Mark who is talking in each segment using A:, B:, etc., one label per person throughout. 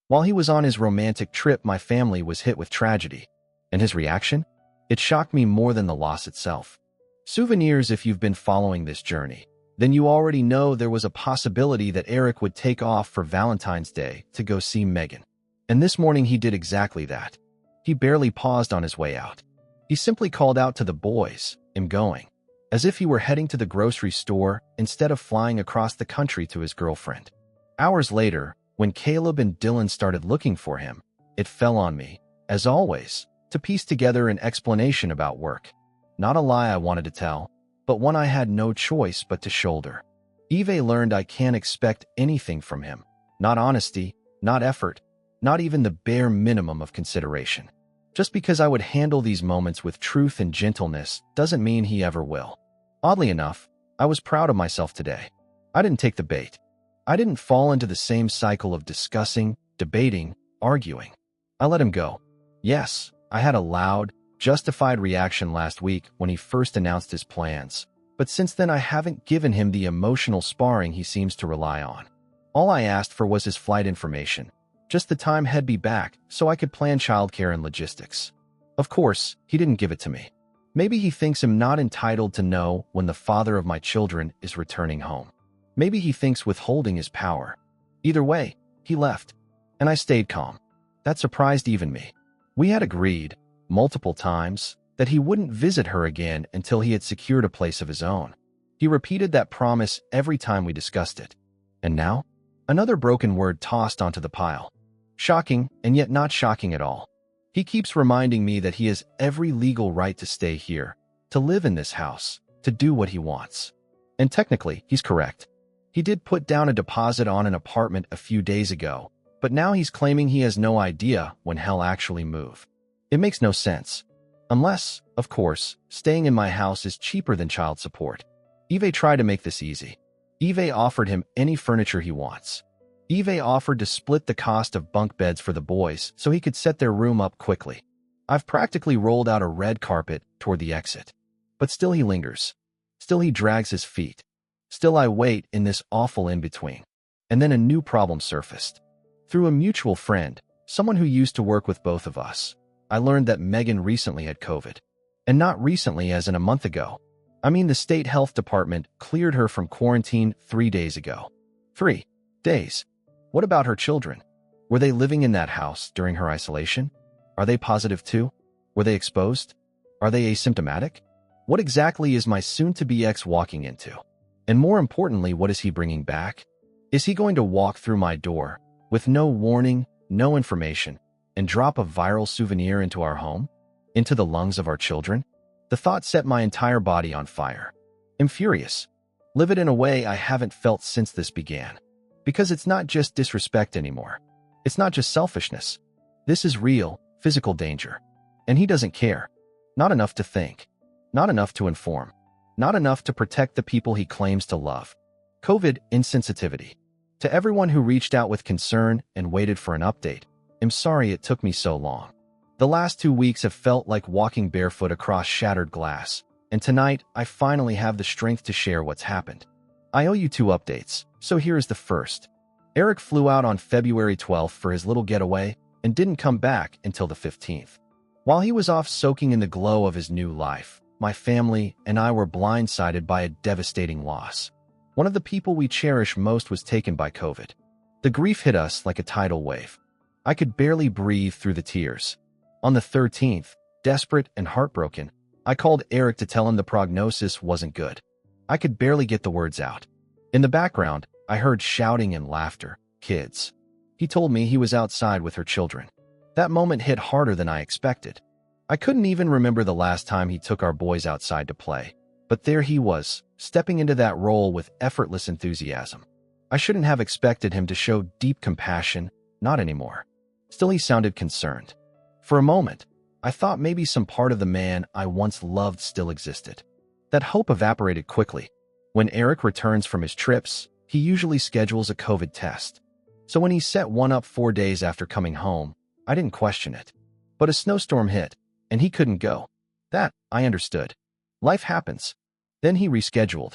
A: While he was on his romantic trip, my family was hit with tragedy. And his reaction? It shocked me more than the loss itself. Souvenirs. If you've been following this journey, then you already know there was a possibility that Eric would take off for Valentine's Day to go see Megan. And this morning he did exactly that. He barely paused on his way out. He simply called out to the boys, "I'm going," as if he were heading to the grocery store instead of flying across the country to his girlfriend. Hours later, when Caleb and Dylan started looking for him, it fell on me, as always, to piece together an explanation about work. Not a lie I wanted to tell, but one I had no choice but to shoulder. Eve learned I can't expect anything from him. Not honesty, not effort, not even the bare minimum of consideration. Just because I would handle these moments with truth and gentleness doesn't mean he ever will. Oddly enough, I was proud of myself today. I didn't take the bait. I didn't fall into the same cycle of discussing, debating, arguing. I let him go. Yes, I had a loud, justified reaction last week when he first announced his plans, but since then I haven't given him the emotional sparring he seems to rely on. All I asked for was his flight information, just the time he'd be back so I could plan childcare and logistics. Of course, he didn't give it to me. Maybe he thinks I'm not entitled to know when the father of my children is returning home. Maybe he thinks withholding is power. Either way, he left, and I stayed calm. That surprised even me. We had agreed, multiple times, that he wouldn't visit her again until he had secured a place of his own. He repeated that promise every time we discussed it. And now, another broken word tossed onto the pile. Shocking, and yet not shocking at all. He keeps reminding me that he has every legal right to stay here, to live in this house, to do what he wants. And technically, he's correct. He did put down a deposit on an apartment a few days ago, but now he's claiming he has no idea when he'll actually move. It makes no sense. Unless, of course, staying in my house is cheaper than child support. Eve tried to make this easy. Eve offered him any furniture he wants. Eve offered to split the cost of bunk beds for the boys so he could set their room up quickly. I've practically rolled out a red carpet toward the exit. But still he lingers. Still he drags his feet. Still I wait in this awful in-between. And then a new problem surfaced. Through a mutual friend, someone who used to work with both of us, I learned that Megan recently had COVID. And not recently as in a month ago. I mean, the state health department cleared her from quarantine 3 days ago. 3 days. What about her children? Were they living in that house during her isolation? Are they positive too? Were they exposed? Are they asymptomatic? What exactly is my soon-to-be ex walking into? And more importantly, what is he bringing back? Is he going to walk through my door with no warning, no information, and drop a viral souvenir into our home? Into the lungs of our children? The thought set my entire body on fire. I'm furious. Livid in a way I haven't felt since this began. Because it's not just disrespect anymore. It's not just selfishness. This is real, physical danger. And he doesn't care. Not enough to think. Not enough to inform. Not enough to protect the people he claims to love. COVID insensitivity. To everyone who reached out with concern and waited for an update, I'm sorry it took me so long. The last 2 weeks have felt like walking barefoot across shattered glass, and tonight I finally have the strength to share what's happened. I owe you 2 updates, so here is the first. Eric flew out on February 12th for his little getaway and didn't come back until the 15th. While he was off soaking in the glow of his new life, my family and I were blindsided by a devastating loss. One of the people we cherish most was taken by COVID. The grief hit us like a tidal wave. I could barely breathe through the tears. On the 13th, desperate and heartbroken, I called Eric to tell him the prognosis wasn't good. I could barely get the words out. In the background, I heard shouting and laughter. Kids. He told me he was outside with her children. That moment hit harder than I expected. I couldn't even remember the last time he took our boys outside to play. But there he was, stepping into that role with effortless enthusiasm. I shouldn't have expected him to show deep compassion, not anymore. Still, he sounded concerned. For a moment, I thought maybe some part of the man I once loved still existed. That hope evaporated quickly. When Eric returns from his trips, he usually schedules a COVID test. So when he set one up 4 days after coming home, I didn't question it. But a snowstorm hit, and he couldn't go. That, I understood. Life happens. Then he rescheduled.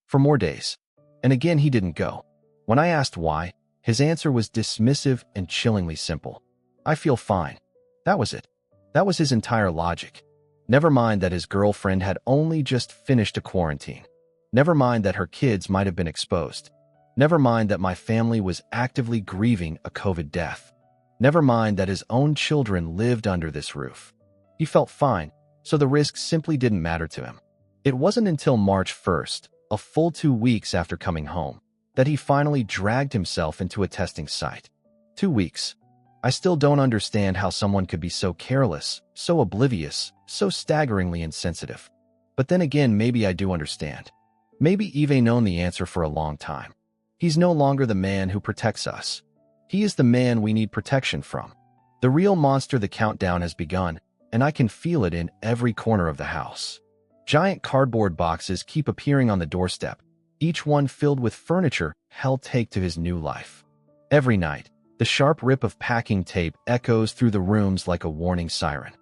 A: For more days. And again he didn't go. When I asked why, His answer was dismissive and chillingly simple. I feel fine. That was it. That was his entire logic. Never mind that his girlfriend had only just finished a quarantine. Never mind that her kids might have been exposed. Never mind that my family was actively grieving a COVID death. Never mind that his own children lived under this roof. He felt fine, so the risk simply didn't matter to him. It wasn't until March 1st, a full 2 weeks after coming home, that he finally dragged himself into a testing site. 2 weeks. I still don't understand how someone could be so careless, so oblivious, so staggeringly insensitive. But then again, maybe I do understand. Maybe Yves known the answer for a long time. He's no longer the man who protects us. He is the man we need protection from. The real monster. The countdown has begun, and I can feel it in every corner of the house. Giant cardboard boxes keep appearing on the doorstep, each one filled with furniture held take to his new life. Every night, the sharp rip of packing tape echoes through the rooms like a warning siren.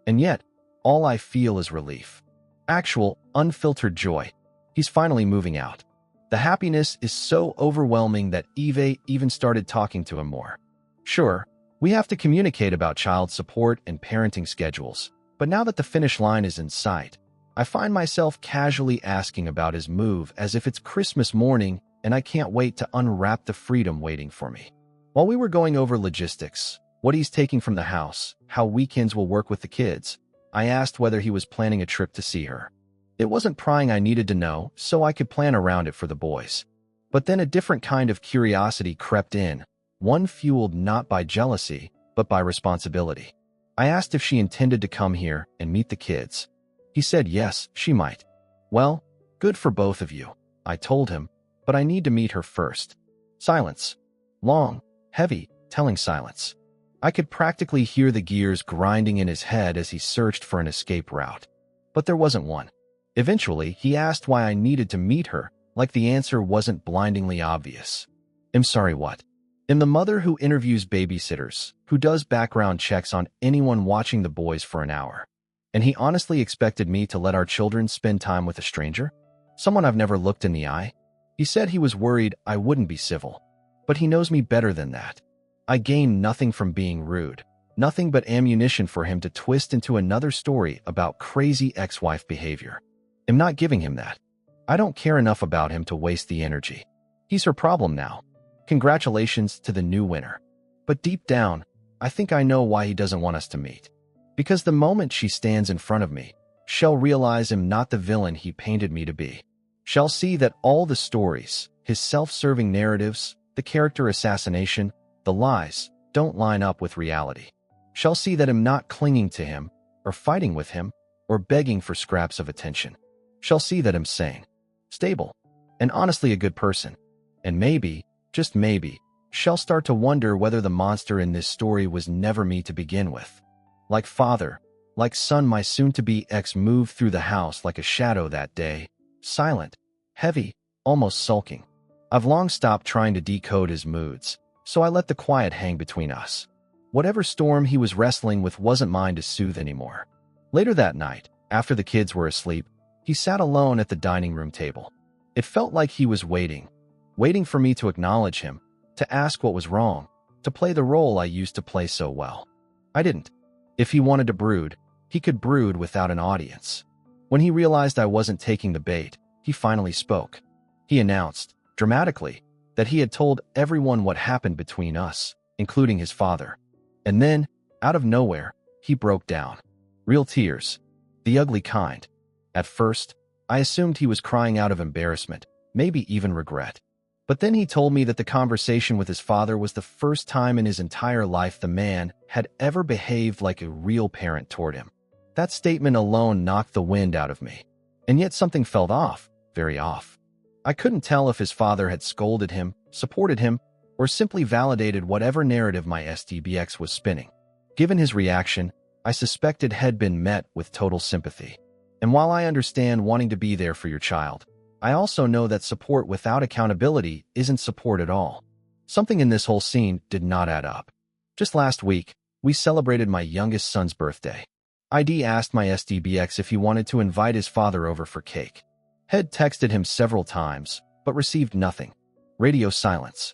A: And yet, all I feel is relief. Actual, unfiltered joy. He's finally moving out. The happiness is so overwhelming that Yves even started talking to him more. Sure, we have to communicate about child support and parenting schedules, but now that the finish line is in sight, I find myself casually asking about his move as if it's Christmas morning and I can't wait to unwrap the freedom waiting for me. While we were going over logistics, what he's taking from the house, how weekends will work with the kids, I asked whether he was planning a trip to see her. It wasn't prying. I needed to know so I could plan around it for the boys. But then a different kind of curiosity crept in, one fueled not by jealousy, but by responsibility. I asked if she intended to come here and meet the kids. He said yes, she might. Well, good for both of you, I told him, but I need to meet her first. Silence. Long, heavy, telling silence. I could practically hear the gears grinding in his head as he searched for an escape route. But there wasn't one. Eventually, he asked why I needed to meet her, like the answer wasn't blindingly obvious. I'm sorry, what? I'm the mother who interviews babysitters, who does background checks on anyone watching the boys for an hour. And he honestly expected me to let our children spend time with a stranger? Someone I've never looked in the eye? He said he was worried I wouldn't be civil. But he knows me better than that. I gain nothing from being rude, nothing but ammunition for him to twist into another story about crazy ex-wife behavior. I'm not giving him that. I don't care enough about him to waste the energy. He's her problem now. Congratulations to the new winner. But deep down, I think I know why he doesn't want us to meet. Because the moment she stands in front of me, she'll realize I'm not the villain he painted me to be. She'll see that all the stories, his self-serving narratives, the character assassination, the lies, don't line up with reality. She'll see that I'm not clinging to him, or fighting with him, or begging for scraps of attention. She'll see that I'm sane, stable, and honestly a good person. And maybe, just maybe, she'll start to wonder whether the monster in this story was never me to begin with. Like father, like son, my soon-to-be ex moved through the house like a shadow that day, silent, heavy, almost sulking. I've long stopped trying to decode his moods, so I let the quiet hang between us. Whatever storm he was wrestling with wasn't mine to soothe anymore. Later that night, after the kids were asleep, he sat alone at the dining room table. It felt like he was waiting for me to acknowledge him, to ask what was wrong, to play the role I used to play so well. I didn't. If he wanted to brood, he could brood without an audience. When he realized I wasn't taking the bait, he finally spoke. He announced, dramatically, that he had told everyone what happened between us, including his father. And then, out of nowhere, he broke down. Real tears. The ugly kind. At first, I assumed he was crying out of embarrassment, maybe even regret. But then he told me that the conversation with his father was the first time in his entire life the man had ever behaved like a real parent toward him. That statement alone knocked the wind out of me. And yet something felt off, very off. I couldn't tell if his father had scolded him, supported him, or simply validated whatever narrative my STBX was spinning. Given his reaction, I suspected had been met with total sympathy. And while I understand wanting to be there for your child, I also know that support without accountability isn't support at all. Something in this whole scene did not add up. Just last week, we celebrated my youngest son's birthday. ID asked my STBX if he wanted to invite his father over for cake. Had texted him several times, but received nothing. Radio silence.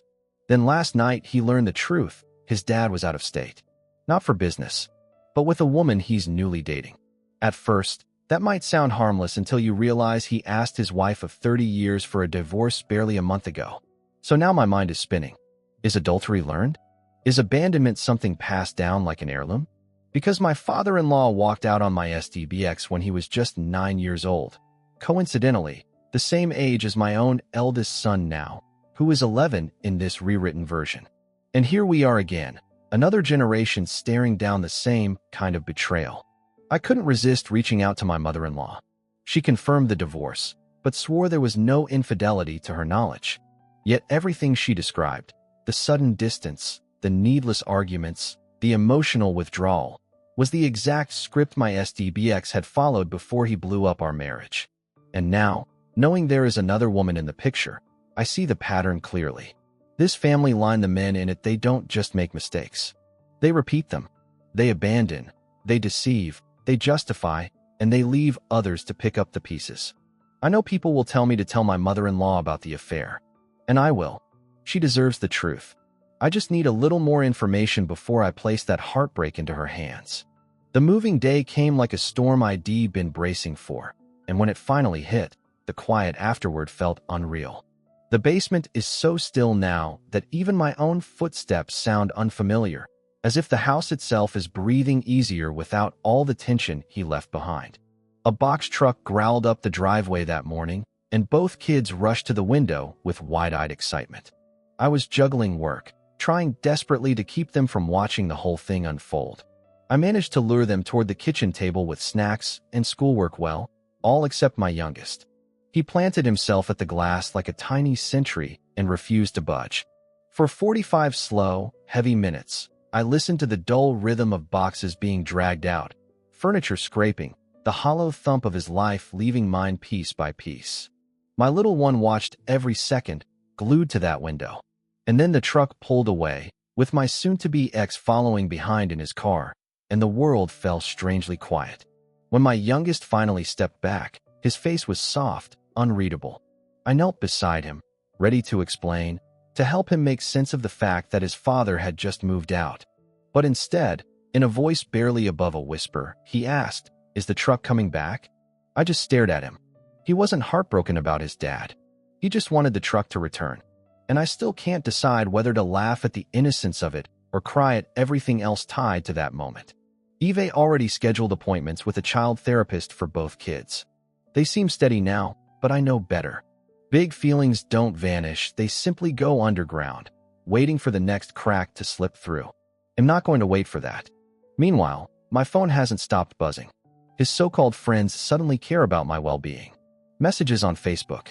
A: Then last night he learned the truth. His dad was out of state. Not for business, but with a woman he's newly dating. At first, that might sound harmless until you realize he asked his wife of 30 years for a divorce barely a month ago. So now my mind is spinning. Is adultery learned? Is abandonment something passed down like an heirloom? Because my father-in-law walked out on my SDBX when he was just 9 years old. Coincidentally, the same age as my own eldest son now, who is 11 in this rewritten version. And here we are again, another generation staring down the same kind of betrayal. I couldn't resist reaching out to my mother-in-law. She confirmed the divorce, but swore there was no infidelity to her knowledge. Yet everything she described, the sudden distance, the needless arguments, the emotional withdrawal, was the exact script my SDBX had followed before he blew up our marriage. And now, knowing there is another woman in the picture, I see the pattern clearly. This family line, the men in it, they don't just make mistakes. They repeat them. They abandon, they deceive, they justify, and they leave others to pick up the pieces. I know people will tell me to tell my mother-in-law about the affair. And I will. She deserves the truth. I just need a little more information before I place that heartbreak into her hands. The moving day came like a storm I'd been bracing for, and when it finally hit, the quiet afterward felt unreal. The basement is so still now that even my own footsteps sound unfamiliar, as if the house itself is breathing easier without all the tension he left behind. A box truck growled up the driveway that morning, and both kids rushed to the window with wide-eyed excitement. I was juggling work, trying desperately to keep them from watching the whole thing unfold. I managed to lure them toward the kitchen table with snacks and schoolwork, well, all except my youngest. He planted himself at the glass like a tiny sentry and refused to budge. For 45 slow, heavy minutes, I listened to the dull rhythm of boxes being dragged out, furniture scraping, the hollow thump of his life leaving mine piece by piece. My little one watched every second, glued to that window. And then the truck pulled away, with my soon-to-be ex following behind in his car, and the world fell strangely quiet. When my youngest finally stepped back, his face was soft, unreadable. I knelt beside him, ready to explain, to help him make sense of the fact that his father had just moved out. But instead, in a voice barely above a whisper, he asked, "Is the truck coming back?" I just stared at him. He wasn't heartbroken about his dad. He just wanted the truck to return. And I still can't decide whether to laugh at the innocence of it or cry at everything else tied to that moment. Eve already scheduled appointments with a child therapist for both kids. They seem steady now, but I know better. Big feelings don't vanish, they simply go underground, waiting for the next crack to slip through. I'm not going to wait for that. Meanwhile, my phone hasn't stopped buzzing. His so-called friends suddenly care about my well-being. Messages on Facebook.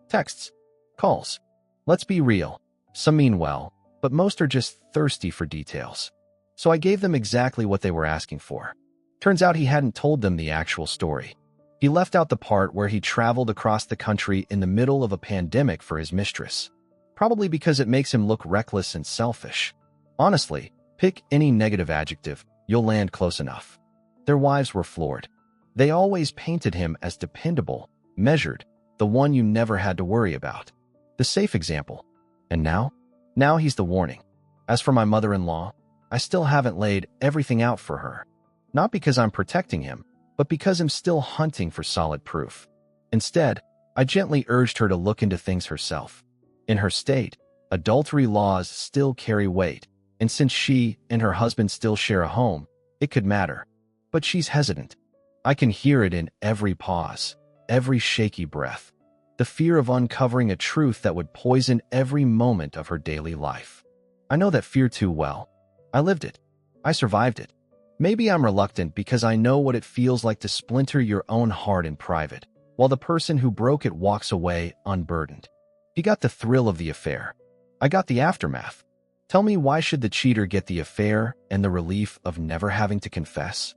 A: Texts. Calls. Let's be real. Some mean well, but most are just thirsty for details. So I gave them exactly what they were asking for. Turns out he hadn't told them the actual story. He left out the part where he traveled across the country in the middle of a pandemic for his mistress. Probably because it makes him look reckless and selfish. Honestly, pick any negative adjective, you'll land close enough. Their wives were floored. They always painted him as dependable, measured, the one you never had to worry about. The safe example. And now? Now he's the warning. As for my mother-in-law, I still haven't laid everything out for her. Not because I'm protecting him, but because I'm still hunting for solid proof. Instead, I gently urged her to look into things herself. In her state, adultery laws still carry weight, and since she and her husband still share a home, it could matter. But she's hesitant. I can hear it in every pause, every shaky breath. The fear of uncovering a truth that would poison every moment of her daily life. I know that fear too well. I lived it. I survived it. Maybe I'm reluctant because I know what it feels like to splinter your own heart in private, while the person who broke it walks away unburdened. He got the thrill of the affair. I got the aftermath. Tell me, why should the cheater get the affair and the relief of never having to confess?